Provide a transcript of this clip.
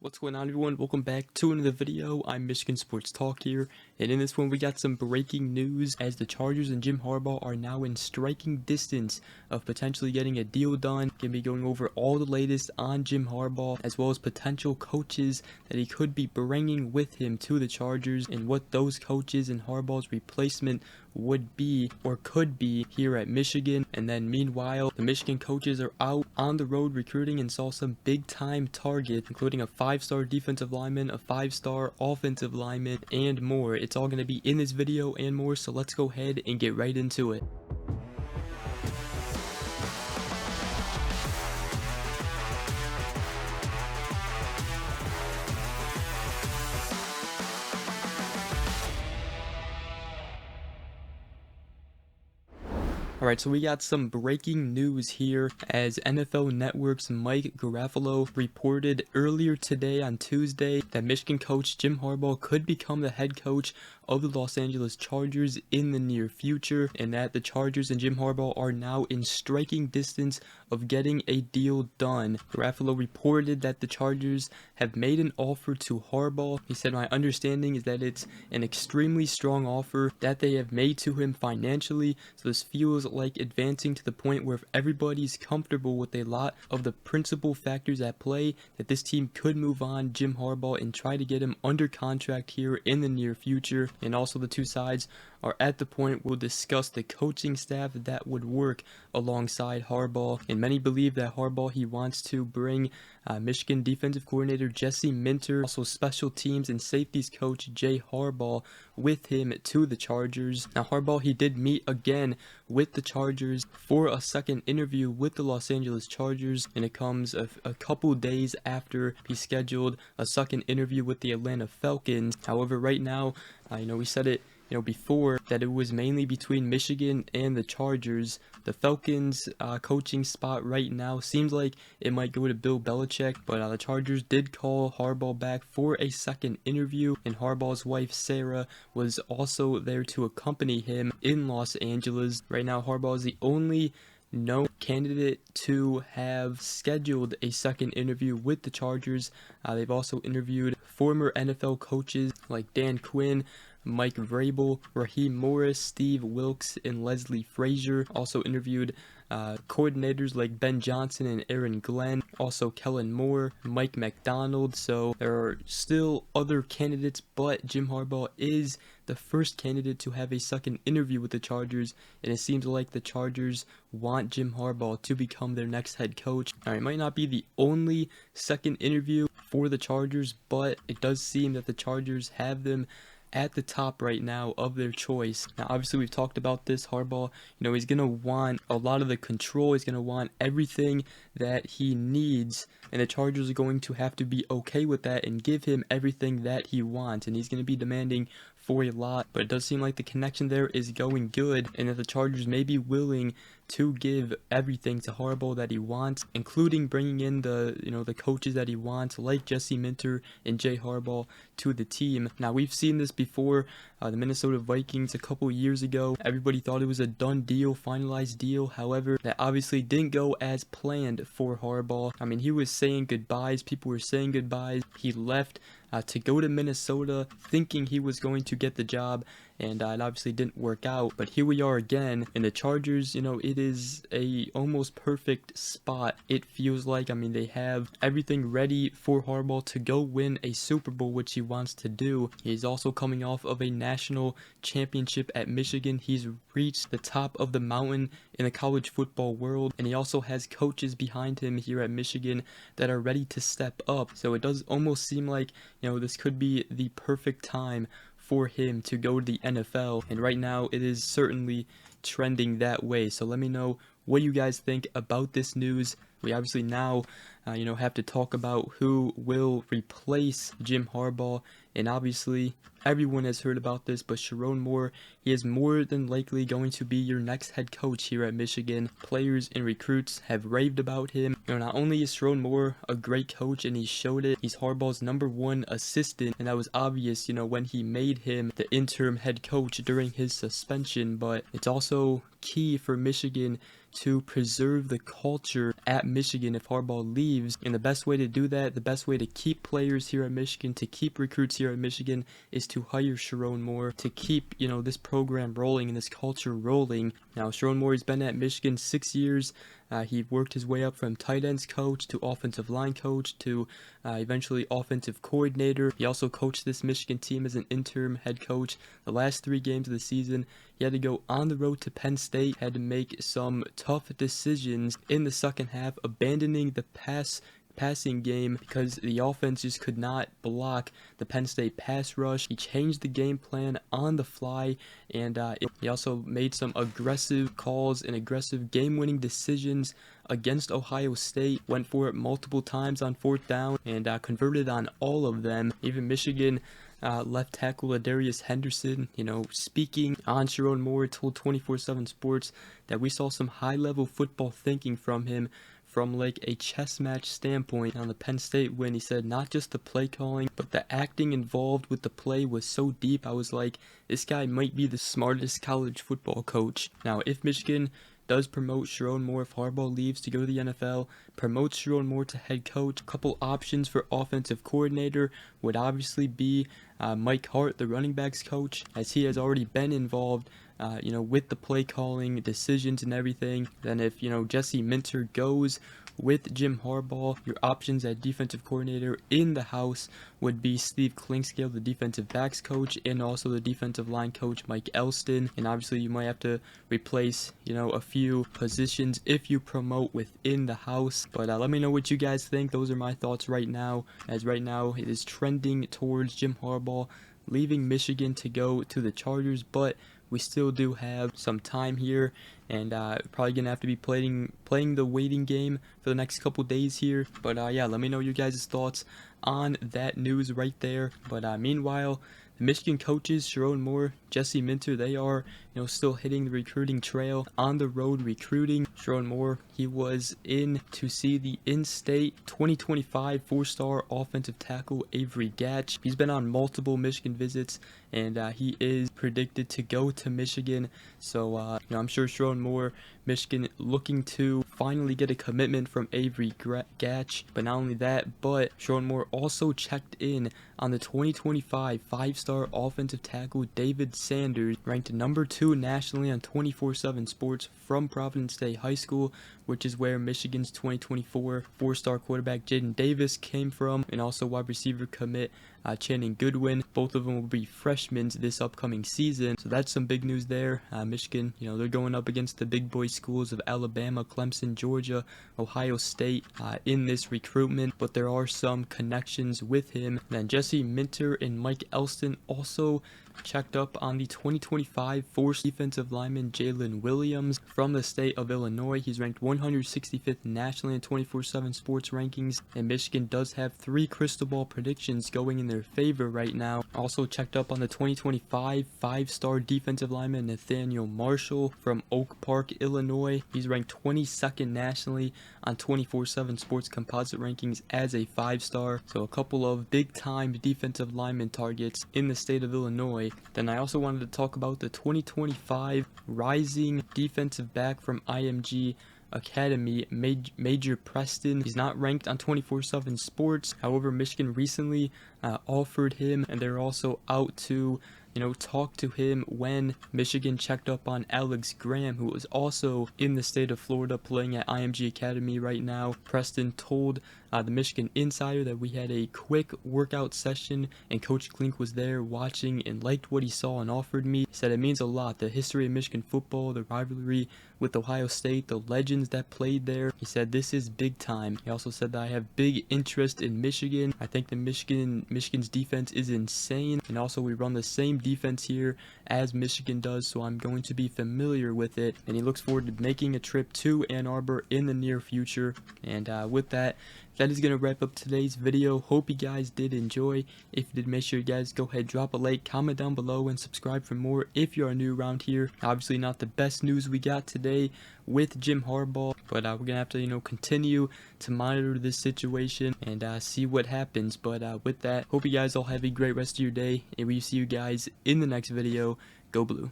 What's going on, everyone? Welcome back to another video. I'm Michigan Sports Talk here, and in this one we got some breaking news as the Chargers and Jim Harbaugh are now in striking distance of potentially getting a deal done. Gonna be going over all the latest on Jim Harbaugh as well as potential coaches that he could be bringing with him to the Chargers and what those coaches and Harbaugh's replacement would be or could be here at Michigan. And then meanwhile, the Michigan coaches are out on the road recruiting and saw some big time targets, including a 5-star defensive lineman, a 5-star offensive lineman, and more. It's all going to be in this video and more, so let's go ahead and get right into it. Alright, so we got some breaking news here as NFL Network's Mike Garafolo reported earlier today on Tuesday that Michigan coach Jim Harbaugh could become the head coach of the Los Angeles Chargers in the near future, and that the Chargers and Jim Harbaugh are now in striking distance of getting a deal done. Garafolo reported that the Chargers have made an offer to Harbaugh. He said, "My understanding is that it's an extremely strong offer that they have made to him financially, so this feels like advancing to the point where if everybody's comfortable with a lot of the principal factors at play, that this team could move on Jim Harbaugh and try to get him under contract here in the near future." And also the two sides are at the point we'll discuss the coaching staff that would work alongside Harbaugh. And many believe that Harbaugh, he wants to bring Michigan defensive coordinator Jesse Minter, also special teams and safeties coach Jay Harbaugh with him to the Chargers. Now Harbaugh, he did meet again with the Chargers for a second interview with the Los Angeles Chargers, and it comes a couple days after he scheduled a second interview with the Atlanta Falcons. However, right now, we said it before that it was mainly between Michigan and the Chargers. The Falcons coaching spot right now seems like it might go to Bill Belichick, but the Chargers did call Harbaugh back for a second interview, and Harbaugh's wife Sarah was also there to accompany him in Los Angeles. Right now, Harbaugh is the only known candidate to have scheduled a second interview with the Chargers. They've also interviewed former NFL coaches like Dan Quinn, Mike Vrabel, Raheem Morris, Steve Wilkes, and Leslie Frazier. Also interviewed coordinators like Ben Johnson and Aaron Glenn, also Kellen Moore, Mike McDonald. So there are still other candidates, but Jim Harbaugh is the first candidate to have a second interview with the Chargers, and it seems like the Chargers want Jim Harbaugh to become their next head coach. Now, it might not be the only second interview for the Chargers, but it does seem that the Chargers have them at the top right now of their choice. Now obviously we've talked about this. Harbaugh, he's going to want a lot of the control. He's going to want everything that he needs, and the Chargers are going to have to be okay with that and give him everything that he wants, and he's going to be demanding for a lot. But it does seem like the connection there is going good, and that the Chargers may be willing to give everything to Harbaugh that he wants, including bringing in the coaches that he wants, like Jesse Minter and Jay Harbaugh, to the team. Now we've seen this before. The Minnesota Vikings a couple years ago, everybody thought it was a done deal, finalized deal. However, that obviously didn't go as planned for Harbaugh. He was saying goodbyes. People were saying goodbyes. He left to go to Minnesota thinking he was going to get the job, and it obviously didn't work out. But here we are again, and the Chargers, it is a almost perfect spot. It feels like, they have everything ready for Harbaugh to go win a Super Bowl, which he wants to do. He's also coming off of a national championship at Michigan. He's reached the top of the mountain in the college football world, and he also has coaches behind him here at Michigan that are ready to step up. So it does almost seem like, this could be the perfect time for him to go to the NFL, and right now it is certainly trending that way. So let me know what you guys think about this news. We obviously now have to talk about who will replace Jim Harbaugh, and obviously everyone has heard about this, but Sharon Moore, he is more than likely going to be your next head coach here at Michigan. Players and recruits have raved about him. Not only is Sharon Moore a great coach, and he showed it, he's Harbaugh's #1 assistant, and that was obvious, when he made him the interim head coach during his suspension. But it's also key for Michigan to preserve the culture at Michigan if Harbaugh leaves. And the best way to do that, the best way to keep players here at Michigan, to keep recruits here at Michigan, is to hire Sharon Moore to keep, this program rolling and this culture rolling. Now, Sharon Moore has been at Michigan 6 years. He worked his way up from tight ends coach to offensive line coach to eventually offensive coordinator. He also coached this Michigan team as an interim head coach the last 3 games of the season. He had to go on the road to Penn State, had to make some tough decisions in the second half, abandoning the passing game because the offense just could not block the Penn State pass rush. He changed the game plan on the fly, and he also made some aggressive calls and aggressive game-winning decisions against Ohio State. Went for it multiple times on 4th down and converted on all of them. Even Michigan left tackle Darius Henderson, speaking on Sharon Moore, told 24/7 Sports that we saw some high-level football thinking from him, from like a chess match standpoint on the Penn State win. He said not just the play calling, but the acting involved with the play was so deep. I was like, this guy might be the smartest college football coach. Now, if Michigan does promote Sharon Moore, if Harbaugh leaves to go to the NFL, promotes Sharon Moore to head coach, a couple options for offensive coordinator would obviously be Mike Hart, the running backs coach, as he has already been involved with the play calling, decisions and everything. Then if, Jesse Minter goes with Jim Harbaugh, your options at defensive coordinator in the house would be Steve Klingscale, the defensive backs coach, and also the defensive line coach, Mike Elston. And obviously you might have to replace, a few positions if you promote within the house. But let me know what you guys think. Those are my thoughts right now, as right now it is trending towards Jim Harbaugh leaving Michigan to go to the Chargers, but we still do have some time here, and probably gonna have to be playing the waiting game for the next couple days here. But yeah, let me know your guys' thoughts on that news right there. But meanwhile, the Michigan coaches, Sharon Moore, Jesse Minter, they are, still hitting the recruiting trail, on the road recruiting. Sharon Moore, he was in to see the in-state 2025 4-star offensive tackle Avery Gatch. He's been on multiple Michigan visits, and he is predicted to go to Michigan. So, I'm sure Sharon Moore, Michigan, looking to finally get a commitment from Avery Gatch. But not only that, but Sharon Moore also checked in on the 2025 5-star offensive tackle David Sanders, ranked number 2 nationally on 24/7 Sports, from Providence State High School, which is where Michigan's 2024 4-star quarterback Jaden Davis came from, and also wide receiver commit Channing Goodwin. Both of them will be freshmen this upcoming season, so that's some big news there. Michigan, they're going up against the big boy schools of Alabama, Clemson, Georgia, Ohio State in this recruitment, but there are some connections with him. Then Jesse Minter and Mike Elston also checked up on the 2025 4th defensive lineman Jalen Williams from the state of Illinois. He's ranked 165th nationally in 24/7 Sports rankings, and Michigan does have 3 crystal ball predictions going in their favor right now. Also checked up on the 2025 5-star defensive lineman Nathaniel Marshall from Oak Park, Illinois. He's ranked 22nd nationally on 24/7 Sports composite rankings as a 5-star. So a couple of big-time defensive lineman targets in the state of Illinois. Then I also wanted to talk about the 2025 rising defensive back from IMG Academy, Major Preston. He's not ranked on 24/7 Sports. However, Michigan recently offered him, and they're also out to talk to him when Michigan checked up on Alex Graham, who was also in the state of Florida playing at IMG Academy right now. Preston told the Michigan Insider that we had a quick workout session, and Coach Klink was there watching and liked what he saw and offered me. He said it means a lot, the history of Michigan football, the rivalry with Ohio State, the legends that played there. He said this is big time. He also said that I have big interest in Michigan. I think the Michigan's defense is insane, and also we run the same defense here as Michigan does, so I'm going to be familiar with it. And he looks forward to making a trip to Ann Arbor in the near future. And with that is going to wrap up today's video. Hope you guys did enjoy. If you did, make sure you guys go ahead, drop a like, comment down below, and subscribe for more if you are new around here. Obviously not the best news we got today with Jim Harbaugh, but we're going to have to continue to monitor this situation and see what happens. But with that, hope you guys all have a great rest of your day, and we see you guys in the next video. Go Blue.